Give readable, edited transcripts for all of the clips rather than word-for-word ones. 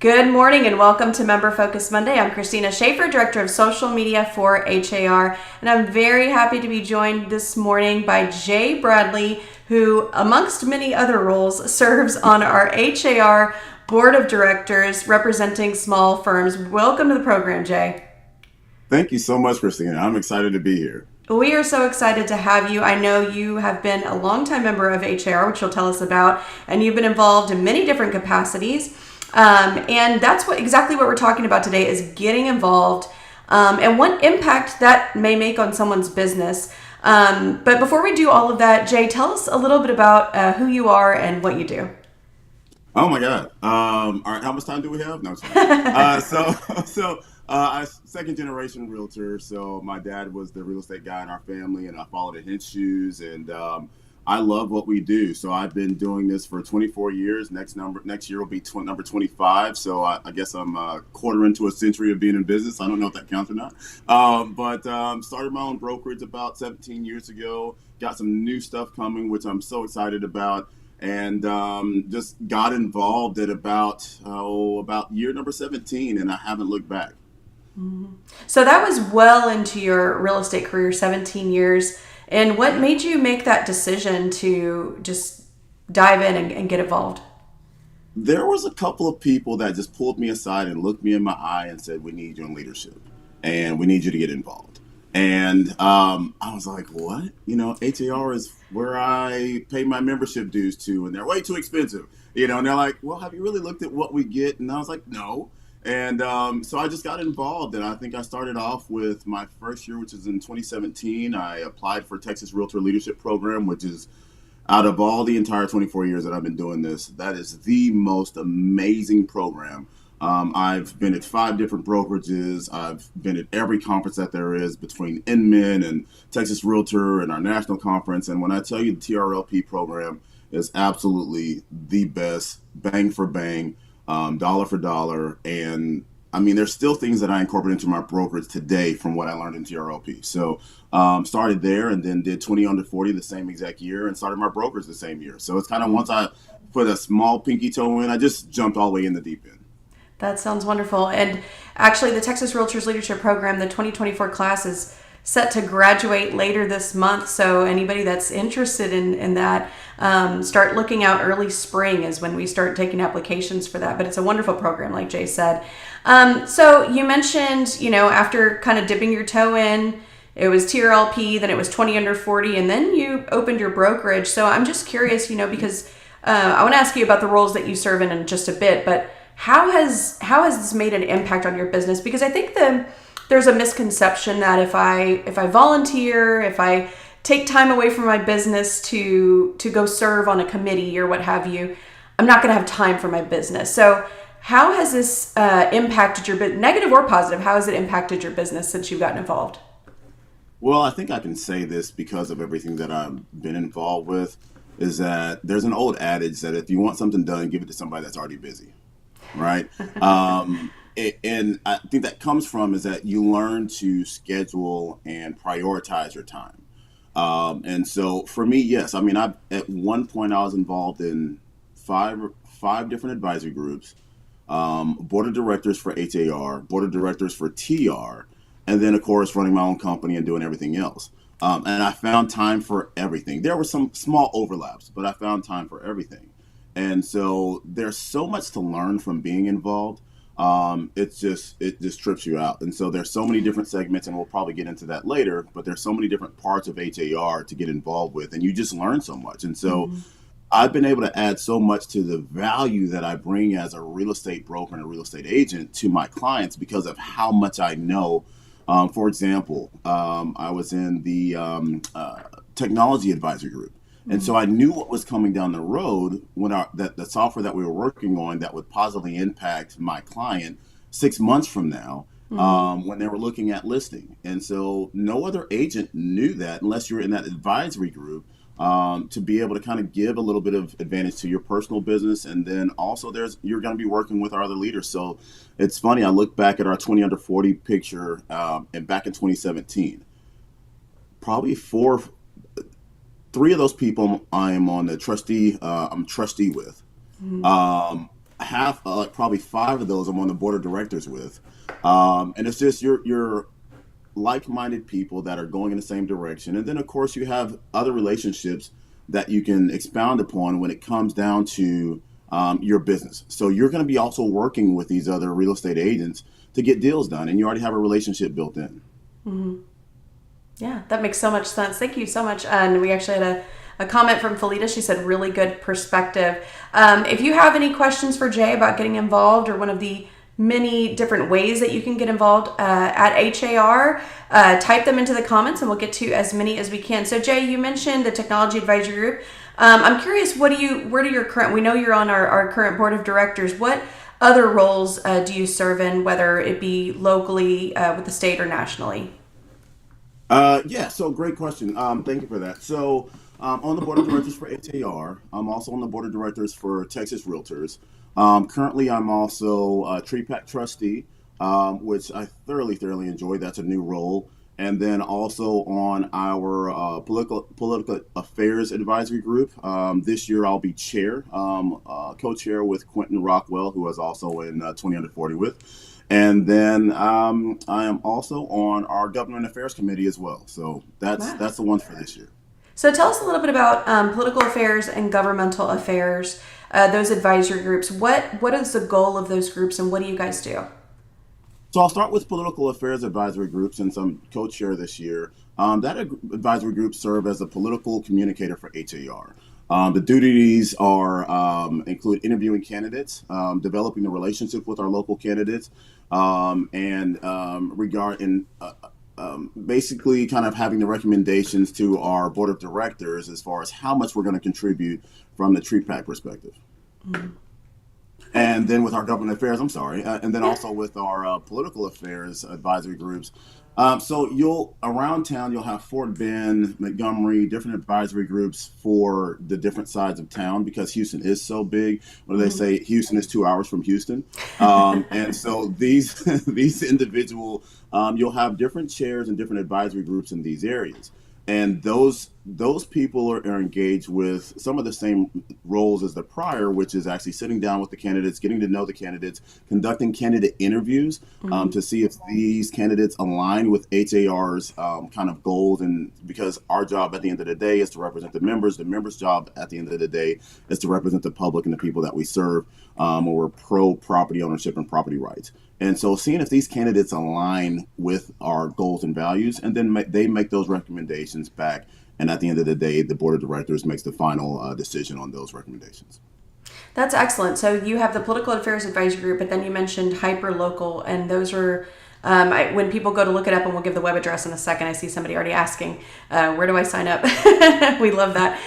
Good morning and welcome to Member Focus Monday. I'm Christina Schaefer, Director of Social Media for HAR, and I'm very happy to be joined this morning by Jay Bradley, who, amongst many other roles, serves on our HAR Board of Directors representing small firms. Welcome to the program, Jay. Thank you so much, Christina. I'm excited to be here. We are so excited to have you. I know you have been a longtime member of HAR, which you'll tell us about, and you've been involved in many different capacities. And that's exactly what we're talking about today is getting involved and what impact that may make on someone's business. But before we do all of that, Jay, tell us a little bit about who you are and what you do. Oh my God. All right, how much time do we have? No, it's fine. I'm second generation realtor. So my dad was the real estate guy in our family, and I followed in his shoes. And I love what we do. So I've been doing this for 24 years. Next year will be number 25. So I guess I'm a quarter into a century of being in business. I don't know if that counts or not. But started my own brokerage about 17 years ago. Got some new stuff coming, which I'm so excited about. And just got involved at about year number 17, and I haven't looked back. So that was well into your real estate career, 17 years. And what made you make that decision to just dive in and get involved? There was a couple of people that just pulled me aside and looked me in my eye and said, "We need you in leadership, and we need you to get involved." And I was like, "What? HAR is where I pay my membership dues to, and they're way too expensive." And they're like, "Well, have you really looked at what we get?" And I was like, "No." And so I just got involved, and I think I started off with my first year, which is in 2017. I applied for Texas Realtor Leadership Program, which is out of all the entire 24 years that I've been doing this, that is the most amazing program. I've been at 5 different brokerages. I've been at every conference that there is between Inman and Texas Realtor and our national conference. And when I tell you the TRLP program is absolutely the best, bang for bang, dollar for dollar. And I mean, there's still things that I incorporate into my brokerage today from what I learned in TRLP. So started there and then did 20 under 40 the same exact year and started my brokerage the same year. So it's kind of once I put a small pinky toe in, I just jumped all the way in the deep end. That sounds wonderful. And actually, the Texas Realtors Leadership Program, the 2024 class, is set to graduate later this month. So anybody that's interested in that, start looking out. Early spring is when we start taking applications for that. But it's a wonderful program, like Jay said. So you mentioned, after kind of dipping your toe in, it was TRLP, then it was 20 under 40, and then you opened your brokerage. So I'm just curious, because I want to ask you about the roles that you serve in just a bit, but how has this made an impact on your business? Because I think there's a misconception that if I volunteer, if I take time away from my business to go serve on a committee or what have you, I'm not going to have time for my business. So how has this impacted your business, negative or positive? How has it impacted your business since you've gotten involved? Well, I think I can say this because of everything that I've been involved with, is that there's an old adage that if you want something done, give it to somebody that's already busy, right? And I think that comes from is that you learn to schedule and prioritize your time. And so for me, yes, I mean, at one point I was involved in five different advisory groups, board of directors for HAR, board of directors for TR, and then of course running my own company and doing everything else. And I found time for everything. There were some small overlaps, but I found time for everything. And so there's so much to learn from being involved. It just trips you out. And so there's so many different segments, and we'll probably get into that later, but there's so many different parts of HAR to get involved with, and you just learn so much. And so I've been able to add so much to the value that I bring as a real estate broker and a real estate agent to my clients because of how much I know. For example, I was in the technology advisory group. And so I knew what was coming down the road when the software that we were working on that would positively impact my client 6 months from now when they were looking at listing. And so no other agent knew that unless you're in that advisory group to be able to kind of give a little bit of advantage to your personal business. And then also you're going to be working with our other leaders. So it's funny, I look back at our 20 under 40 picture and back in 2017, probably 3 of those people I am on the trustee. I'm trustee with. half, like probably five of those I'm on the board of directors with. And it's just you're like-minded people that are going in the same direction. And then of course you have other relationships that you can expound upon when it comes down to your business. So you're going to be also working with these other real estate agents to get deals done, and you already have a relationship built in. Yeah, that makes so much sense. Thank you so much. And we actually had a comment from Felita. She said, really good perspective. If you have any questions for Jay about getting involved or one of the many different ways that you can get involved at HAR, type them into the comments and we'll get to as many as we can. So Jay, you mentioned the Technology Advisory Group. I'm curious, where do your current, we know you're on our current board of directors. What other roles do you serve in, whether it be locally with the state or nationally? Yeah, so great question. Thank you for that. So, on the board of directors for HAR, I'm also on the board of directors for Texas Realtors. Currently, I'm also a Tree Pack trustee, which I thoroughly enjoy. That's a new role. And then also on our political affairs advisory group. This year, I'll be chair, co-chair with Quentin Rockwell, who I was also in 20 Under 40 with. And then I am also on our government affairs committee as well. So Wow. that's the ones for this year. So tell us a little bit about political affairs and governmental affairs, those advisory groups. What is the goal of those groups and what do you guys do? So I'll start with political affairs advisory group since I'm co-chair this year. That advisory group serve as a political communicator for HAR. The duties are include interviewing candidates, developing the relationship with our local candidates, and regard in basically kind of having the recommendations to our board of directors as far as how much we're going to contribute from the tree pack perspective. And then with our government affairs, I'm sorry, and then Yeah. also with our political affairs advisory groups. So you'll around town, you'll have Fort Bend, Montgomery, different advisory groups for the different sides of town because Houston is so big. What do they say? Houston is 2 hours from Houston, and so these these individual, you'll have different chairs and different advisory groups in these areas, and those people are engaged with some of the same roles as the prior, which is actually sitting down with the candidates, getting to know the candidates, conducting candidate interviews to see if these candidates align with HAR's kind of goals. And because our job at the end of the day is to represent the members' job at the end of the day is to represent the public and the people that we serve. We're pro property ownership and property rights. And so seeing if these candidates align with our goals and values, and then they make those recommendations back. And at the end of the day, the board of directors makes the final decision on those recommendations. That's excellent. So you have the political affairs advisory group, but then you mentioned hyper local, and those are when people go to look it up, and we'll give the web address in a second. I see somebody already asking, where do I sign up? We love that.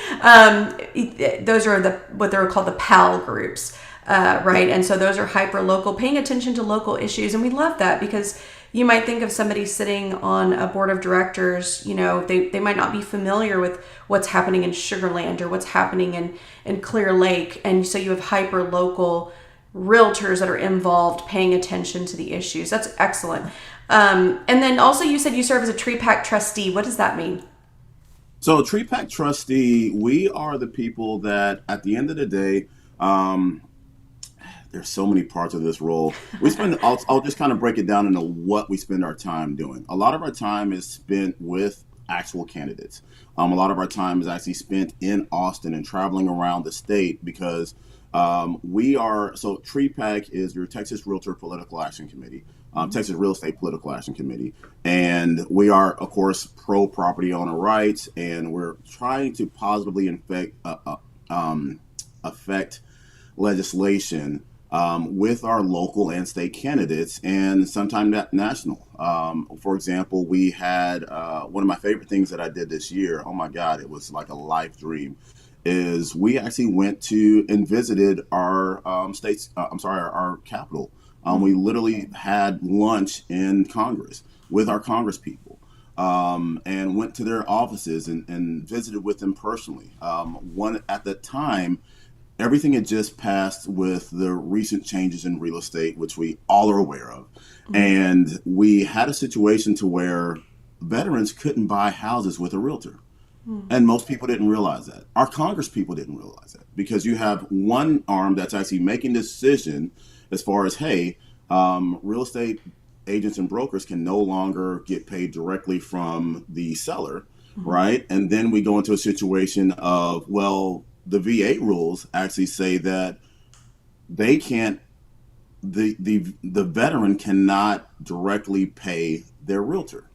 Those are what they're called the PAL groups, right? And so those are hyper local, paying attention to local issues, and we love that because you might think of somebody sitting on a board of directors, they might not be familiar with what's happening in Sugar Land or what's happening in Clear Lake. And so you have hyper local realtors that are involved paying attention to the issues. That's excellent. And then also you said you serve as a tree pack trustee. What does that mean? So, Tree Pack Trustee, we are the people that at the end of the day, there's so many parts of this role. I'll just kind of break it down into what we spend our time doing. A lot of our time is spent with actual candidates. A lot of our time is actually spent in Austin and traveling around the state because so Tree Pack is your Texas Realtor Political Action Committee, Texas Real Estate Political Action Committee. And we are, of course, pro property owner rights, and we're trying to positively affect legislation with our local and state candidates, and sometimes national. For example, we had one of my favorite things that I did this year. Oh my God, it was like a life dream. Is we actually went to and visited our our capital. We literally had lunch in Congress with our Congress people. And went to their offices and visited with them personally. One at the time, everything had just passed with the recent changes in real estate, which we all are aware of. And we had a situation to where veterans couldn't buy houses with a realtor. And most people didn't realize that. Our Congress people didn't realize that because you have one arm that's actually making the decision as far as, hey, real estate agents and brokers can no longer get paid directly from the seller, right? And then we go into a situation of, well, the VA rules actually say that they can't, the veteran cannot directly pay their realtor.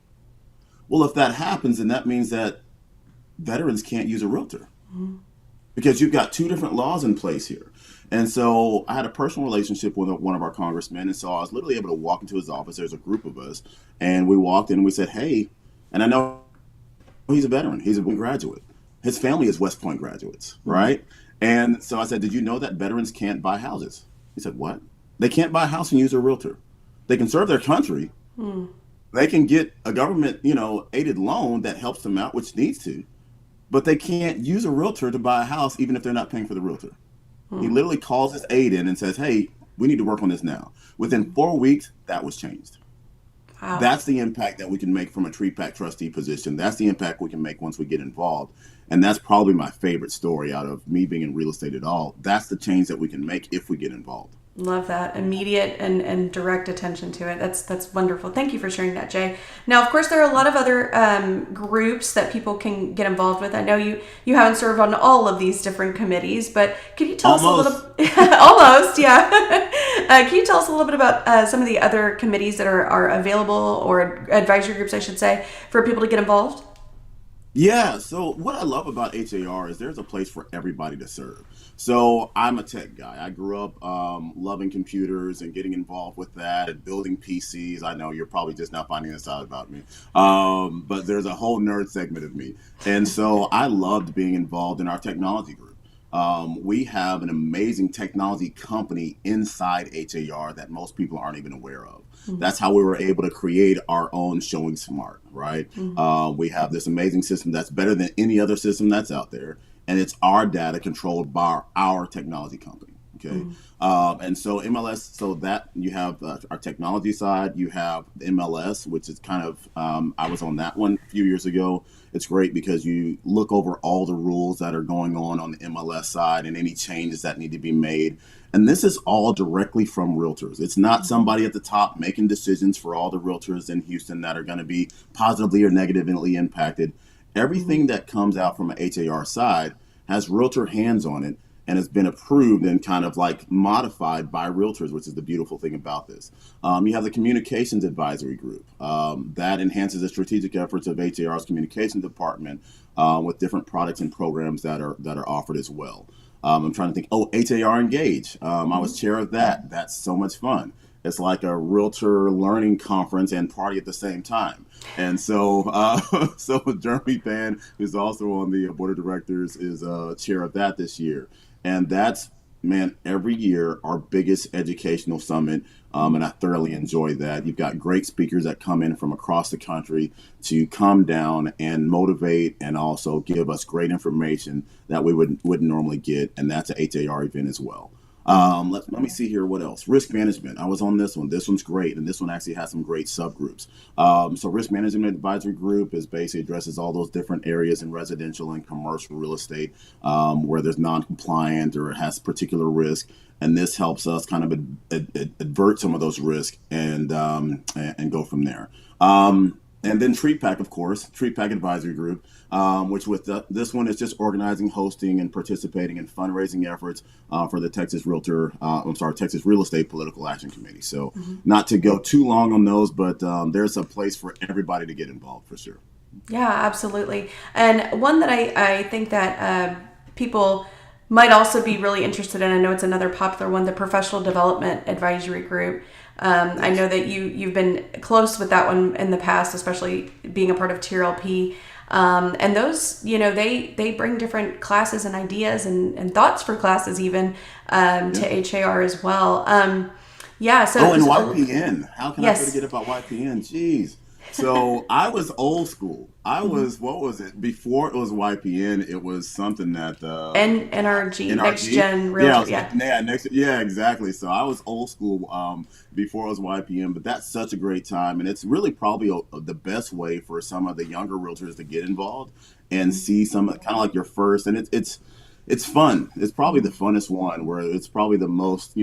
Well, if that happens, then that means that veterans can't use a realtor because you've got two different laws in place here. And so I had a personal relationship with one of our congressmen. And so I was literally able to walk into his office. There's a group of us. And we walked in and we said, hey, and I know he's a veteran. He's a graduate. His family is West Point graduates, right? And so I said, did you know that veterans can't buy houses? He said, what? They can't buy a house and use a realtor. They can serve their country. They can get a government, aided loan that helps them out, which needs to. But they can't use a realtor to buy a house even if they're not paying for the realtor. He literally calls his aide in and says, hey, we need to work on this now. Within 4 weeks, that was changed. Wow. That's the impact that we can make from a TreePack trustee position. That's the impact we can make once we get involved. And that's probably my favorite story out of me being in real estate at all. That's the change that we can make if we get involved. Love that. Immediate and direct attention to it. That's wonderful. Thank you for sharing that, Jay. Now, of course, there are a lot of other groups that people can get involved with. I know you haven't served on all of these different committees, but can you tell us a little almost, yeah. Can you tell us a little bit about some of the other committees that are available, or advisory groups, I should say, for people to get involved? Yeah, so what I love about HAR is there's a place for everybody to serve. So I'm a tech guy. I grew up loving computers and getting involved with that and building PCs. I know you're probably just now finding this out about me, but there's a whole nerd segment of me. And so I loved being involved in our technology group. We have an amazing technology company inside HAR that most people aren't even aware of. That's how we were able to create our own Showing Smart, right? We have this amazing system that's better than any other system that's out there. And it's our data controlled by our technology company. Okay. And so MLS, so that you have our technology side, you have the MLS, which is kind of, I was on that one a few years ago. It's great because you look over all the rules that are going on the MLS side and any changes that need to be made. And this is all directly from realtors. It's not somebody at the top making decisions for all the realtors in Houston that are going to be positively or negatively impacted. Everything that comes out from an HAR side has realtor hands on it and has been approved and kind of like modified by realtors, which is the beautiful thing about this. You have the communications advisory group that enhances the strategic efforts of HAR's communications department with different products and programs that are offered as well. I'm trying to think. Oh, HAR Engage. I was chair of that. That's so much fun. It's like a realtor learning conference and party at the same time. And so, so Jeremy Pan, who's also on the board of directors, is chair of that this year. And that's, man, every year our biggest educational summit. And I thoroughly enjoy that. You've got great speakers that come in from across the country to come down and motivate and also give us great information that we wouldn't normally get. And that's an HAR event as well. Let me see here. What else? Risk management. I was on this one. This one's great. And this one actually has some great subgroups. So risk management advisory group is basically addresses all those different areas in residential and commercial real estate where there's non-compliant or has particular risk. And this helps us kind of avert some of those risks and go from there. And then TreePack, of course, TreePack Advisory Group, which with this one is just organizing, hosting, and participating in fundraising efforts for the Texas Texas Real Estate Political Action Committee. So not to go too long on those, but there's a place for everybody to get involved for sure. Yeah, absolutely. And one that I think that people might also be really interested in, I know it's another popular one, the Professional Development Advisory Group. I know that you've been close with that one in the past, especially being a part of TRLP. And those, they bring different classes and ideas and thoughts for classes even to HAR as well. Yeah. So and YPN. How can I forget about YPN? Jeez. So I was old school. I Mhm. was, what was it? Before it was YPN, it was something that, And God, NRG, Next NRG. Gen Yeah, I Realtor. was, Yeah. yeah, next, yeah, exactly. So I was old school before it was YPN, but that's such a great time. And it's really probably the best way for some of the younger realtors to get involved and Mhm. see some kind of like your first. And it's fun. It's probably the Mhm. funnest one where it's probably the most,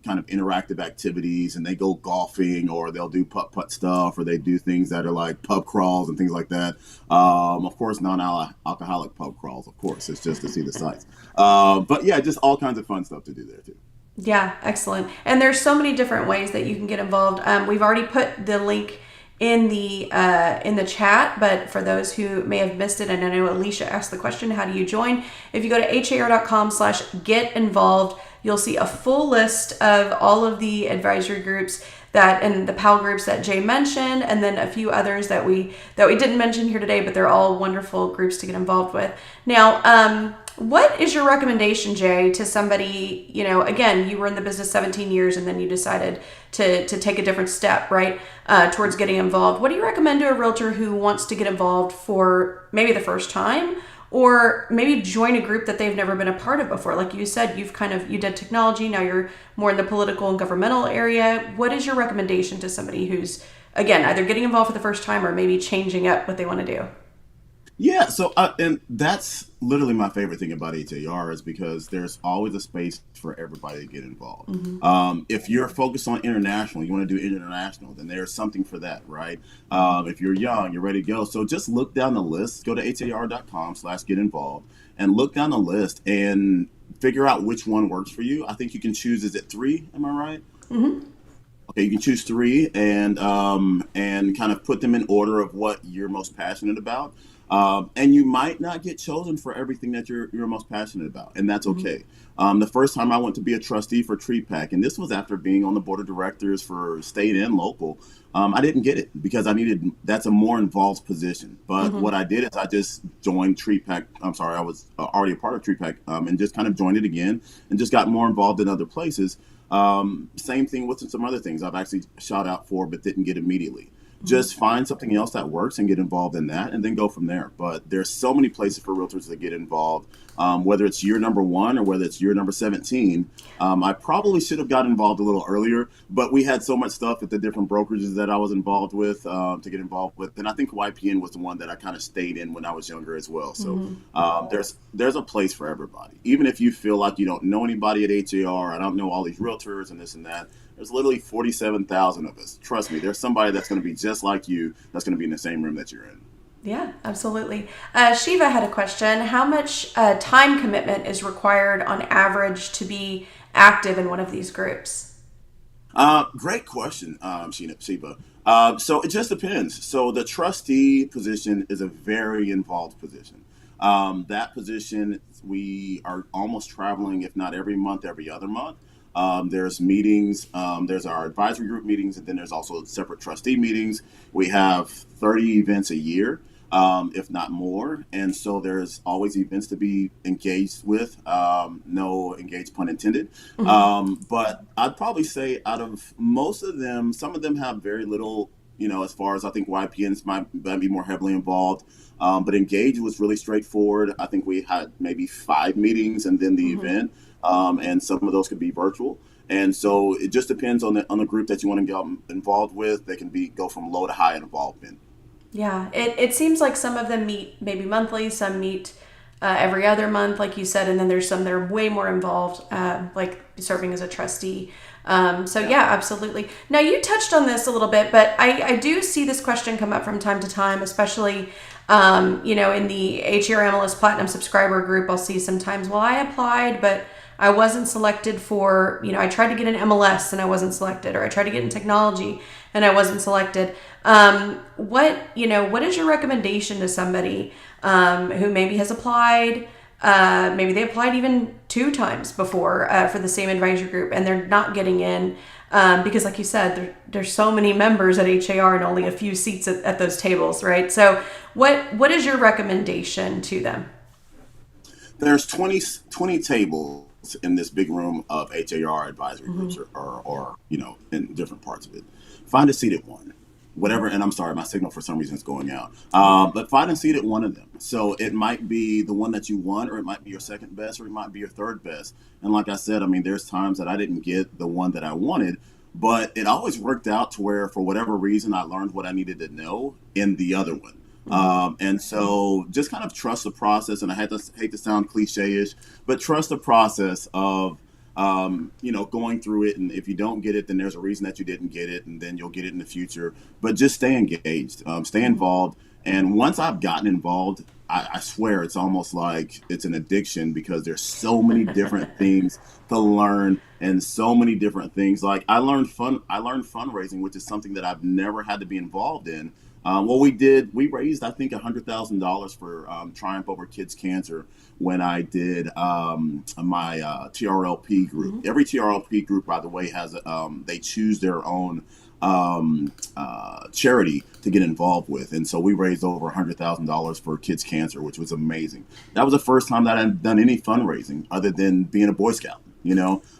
kind of interactive activities, and they go golfing or they'll do putt putt stuff or they do things that are like pub crawls and things like that. Of course, non-alcoholic pub crawls, of course. It's just to see the sights. But yeah, just all kinds of fun stuff to do there too. Yeah, excellent. And there's so many different ways that you can get involved. We've already put the link in the chat, but for those who may have missed it, and I know Alicia asked the question, how do you join? If you go to har.com/get involved, you'll see a full list of all of the advisory groups that and the PAL groups that Jay mentioned, and then a few others that we didn't mention here today, but they're all wonderful groups to get involved with. Now, what is your recommendation, Jay, to somebody, again, you were in the business 17 years and then you decided to take a different step, right, towards getting involved. What do you recommend to a realtor who wants to get involved for maybe the first time or maybe join a group that they've never been a part of before? Like you said, you did technology, now you're more in the political and governmental area. What is your recommendation to somebody who's, again, either getting involved for the first time or maybe changing up what they want to do? Yeah, so and that's literally my favorite thing about HAR is because there's always a space for everybody to get involved. Mm-hmm. If you're focused on international, you want to do international, then there's something for that, right? If you're young, you're ready to go. So just look down the list, go to har.com/get involved, and look down the list and figure out which one works for you. I think you can choose. Is it three? Am I right? Mm-hmm. Okay, you can choose three and kind of put them in order of what you're most passionate about. And you might not get chosen for everything that you're most passionate about, and that's Mm-hmm. okay. The first time I went to be a trustee for TreePack, and this was after being on the board of directors for state and local, I didn't get it because that's a more involved position. But Mm-hmm. what I did is I just joined TreePack. I'm sorry, I was already a part of TreePack, and just kind of joined it again and just got more involved in other places. Same thing with some other things I've actually shot out for but didn't get immediately. Mm-hmm. Just find something else that works and get involved in that and then go from there. But there's so many places for realtors to get involved, whether it's year number one or whether it's year number 17. I probably should have got involved a little earlier, but we had so much stuff at the different brokerages that I was involved with to get involved with. And I think YPN was the one that I kind of stayed in when I was younger as well. So Mm-hmm. there's a place for everybody. Even if you feel like you don't know anybody at HAR, I don't know all these realtors and this and that. There's literally 47,000 of us. Trust me, there's somebody that's going to be just like you that's going to be in the same room that you're in. Yeah, absolutely. Shiva had a question. How much time commitment is required on average to be active in one of these groups? Great question, Sheba. So it just depends. So the trustee position is a very involved position. That position, we are almost traveling, if not every month, every other month. There's meetings, there's our advisory group meetings, and then there's also separate trustee meetings. We have 30 events a year, if not more. And so there's always events to be engaged with, no engaged pun intended. Mm-hmm. But I'd probably say out of most of them, some of them have very little, as far as I think YPNs might be more heavily involved. But Engage was really straightforward. I think we had maybe 5 meetings and then the Mm-hmm. event, and some of those could be virtual. And so it just depends on the group that you want to get involved with. They can go from low to high involvement. Yeah, it seems like some of them meet maybe monthly, some meet every other month, like you said, and then there's some that are way more involved, like serving as a trustee. So Yeah. yeah, absolutely. Now you touched on this a little bit, but I do see this question come up from time to time, especially in the HER Analyst Platinum subscriber group. I'll see sometimes, well, I applied, but I wasn't selected for, I tried to get an MLS and I wasn't selected, or I tried to get in technology and I wasn't selected. What is your recommendation to somebody who maybe has applied? Maybe they applied even 2 times before for the same advisory group and they're not getting in because, like you said, there's so many members at HAR and only a few seats at those tables, right? So, what is your recommendation to them? There's 20 tables in this big room of HAR advisory Mm-hmm. groups or in different parts of it. Find a seat at one. whatever. And I'm sorry, my signal for some reason is going out. But find and seed at one of them. So it might be the one that you want, or it might be your second best, or it might be your third best. And like I said, I mean, there's times that I didn't get the one that I wanted, but it always worked out to where, for whatever reason, I learned what I needed to know in the other one. And so just kind of trust the process. And I hate to sound cliche-ish, but trust the process of, going through it. And if you don't get it, then there's a reason that you didn't get it, and then you'll get it in the future. But just stay engaged, stay involved. And once I've gotten involved, I swear it's almost like it's an addiction, because there's so many different things to learn, and so many different things. Like I learned fundraising, which is something that I've never had to be involved in. We raised, I think, $100,000 for Triumph Over Kids Cancer when I did my TRLP group. Mm-hmm. Every TRLP group, by the way, they choose their own charity to get involved with. And so we raised over $100,000 for kids cancer, which was amazing. That was the first time that I'd done any fundraising other than being a Boy Scout,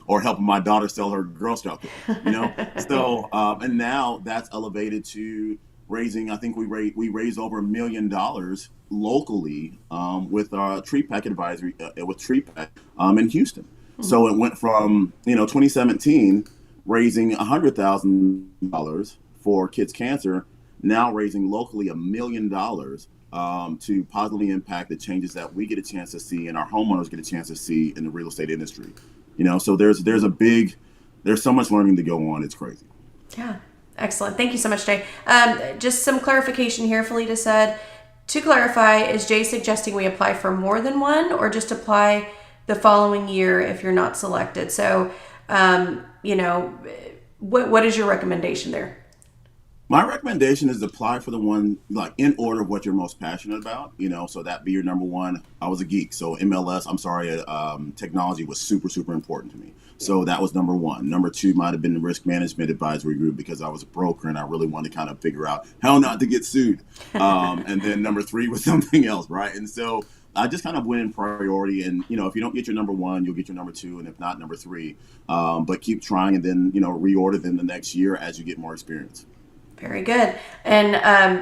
or helping my daughter sell her Girl Scout cookies, So, and now that's elevated to raising, I think we raised over $1 million locally with our Tree Pack Advisory, with Tree Pack in Houston. Mm-hmm. So it went from, 2017 raising $100,000 for kids cancer, now raising locally $1 million to positively impact the changes that we get a chance to see and our homeowners get a chance to see in the real estate industry. So there's so much learning to go on. It's crazy. Yeah. Excellent. Thank you so much, Jay. Just some clarification here. Felita said, to clarify, is Jay suggesting we apply for more than one, or just apply the following year if you're not selected? So, what is your recommendation there? My recommendation is to apply for the one, like, in order of what you're most passionate about, so that be your number one. I was a geek, so technology was super, super important to me. So that was number one. Number two might have been the risk management advisory group, because I was a broker and I really wanted to kind of figure out how not to get sued. And then number three was something else, right? And so I just kind of went in priority, and if you don't get your number one, you'll get your number two, and if not, number three. But keep trying, and then reorder them the next year as you get more experience. Very good. And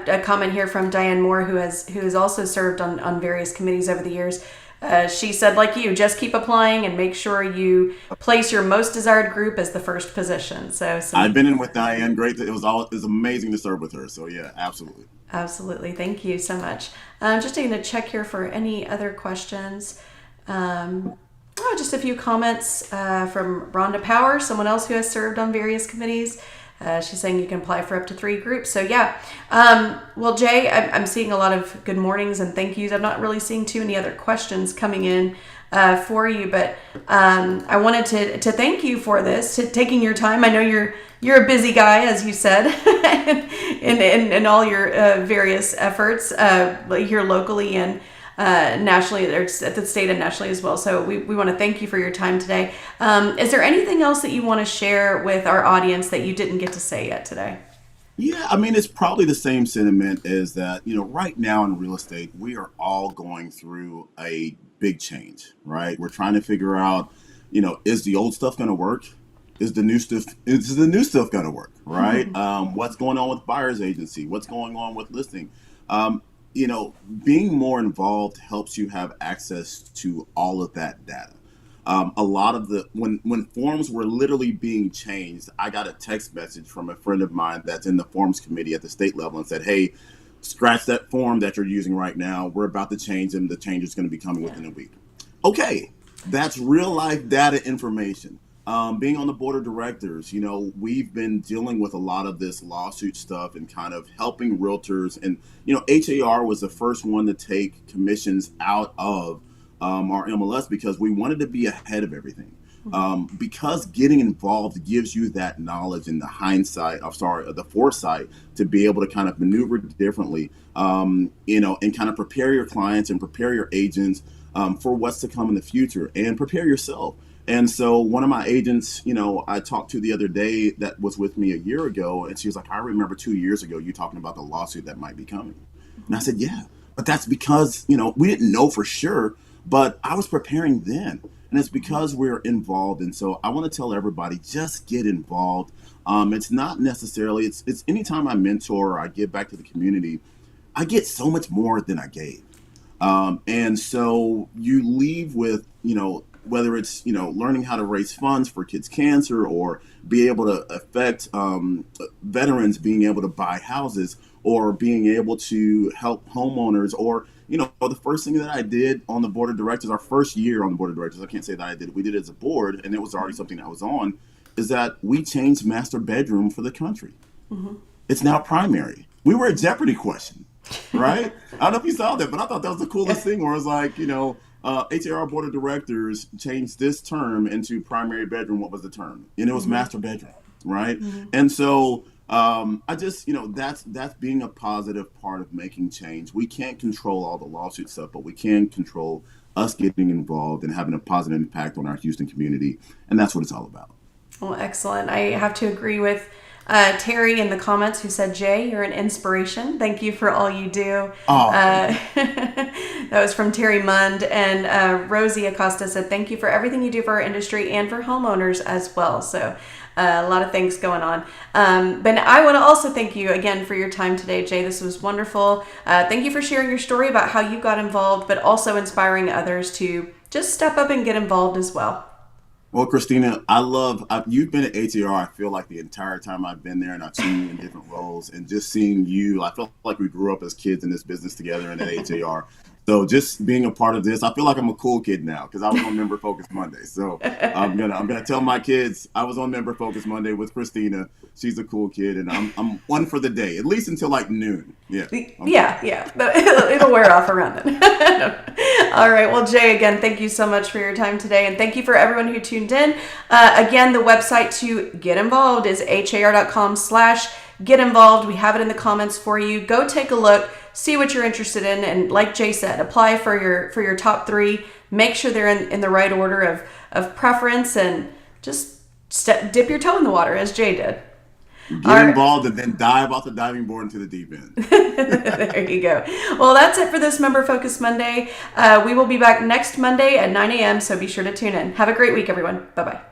a comment here from Diane Moore, who has also served on various committees over the years. She said, like you, just keep applying and make sure you place your most desired group as the first position. So I've been in with Diane. Great. It was amazing to serve with her. So yeah, absolutely. Absolutely. Thank you so much. Just taking a check here for any other questions. Just a few comments from Rhonda Power, someone else who has served on various committees. She's saying you can apply for up to 3 groups. So yeah. Well, Jay, I'm seeing a lot of good mornings and thank yous. I'm not really seeing too many other questions coming in for you, but I wanted to thank you for this, to taking your time. I know you're a busy guy, as you said, in all your various efforts here locally and nationally, or at the state and nationally as well. So we want to thank you for your time today. Is there anything else that you want to share with our audience that you didn't get to say yet today? Yeah, I mean, it's probably the same sentiment as that, right now in real estate, we are all going through a big change, right? We're trying to figure out, is the old stuff going to work? Is the new stuff going to work, right? Mm-hmm. What's going on with buyer's agency? What's going on with listing? Being more involved helps you have access to all of that data. A lot of when forms were literally being changed, I got a text message from a friend of mine that's in the forms committee at the state level and said, hey, scratch that form that you're using right now. We're about to change them. The change is going to be coming within a week. Okay, that's real life data information. Being on the board of directors, we've been dealing with a lot of this lawsuit stuff and kind of helping realtors. And, HAR was the first one to take commissions out of our MLS because we wanted to be ahead of everything. Because getting involved gives you that knowledge and the foresight to be able to kind of maneuver differently, and kind of prepare your clients and prepare your agents for what's to come in the future, and prepare yourself. And so one of my agents, I talked to the other day that was with me a year ago, and she was like, I remember 2 years ago you talking about the lawsuit that might be coming. And I said, yeah, but that's because, we didn't know for sure, but I was preparing then. And it's because we're involved. And so I want to tell everybody, just get involved. It's not necessarily, it's anytime I mentor or I give back to the community, I get so much more than I gave. And so you leave with, whether it's, learning how to raise funds for kids' cancer or be able to affect veterans being able to buy houses or being able to help homeowners or, the first thing that I did on the board of directors, our first year on the board of directors, I can't say that I did it, we did it as a board and it was already something that I was on, is that we changed master bedroom for the country. It's now primary. We were a Jeopardy question, right? I don't know if you saw that, but I thought that was the coolest thing where it was like, HAR Board of Directors changed this term into primary bedroom. What was the term? And it was master bedroom, right? And so I just, that's being a positive part of making change. We can't control all the lawsuit stuff, but we can control us getting involved and having a positive impact on our Houston community. And that's what it's all about. Well, excellent. I have to agree with Terry in the comments who said, Jay, you're an inspiration. Thank you for all you do. Oh, That was from Terry Mund. And Rosie Acosta said, thank you for everything you do for our industry and for homeowners as well. So a lot of things going on. But I want to also thank you again for your time today, Jay. This was wonderful. Thank you for sharing your story about how you got involved, but also inspiring others to just step up and get involved as well. Well, Christina, you've been at ATR, I feel like the entire time I've been there, and I've seen you in different roles, and just seeing you, I feel like we grew up as kids in this business together and at ATR. So just being a part of this, I feel like I'm a cool kid now because I was on Member Focus Monday. So I'm gonna tell my kids I was on Member Focus Monday with Christina. She's a cool kid, and I'm one for the day, at least until like noon. Yeah. Yeah. It'll wear off around then. All right. Well, Jay, again, thank you so much for your time today, and thank you for everyone who tuned in. Again, the website to get involved is har.com/get involved. We have it in the comments for you. Go take a look. See what you're interested in, and like Jay said, apply for your top 3. Make sure they're in the right order of preference, and just dip your toe in the water as Jay did. Get involved and then dive off the diving board into the deep end. There you go. Well, that's it for this Member Focus Monday. We will be back next Monday at 9 a.m., so be sure to tune in. Have a great week, everyone. Bye-bye.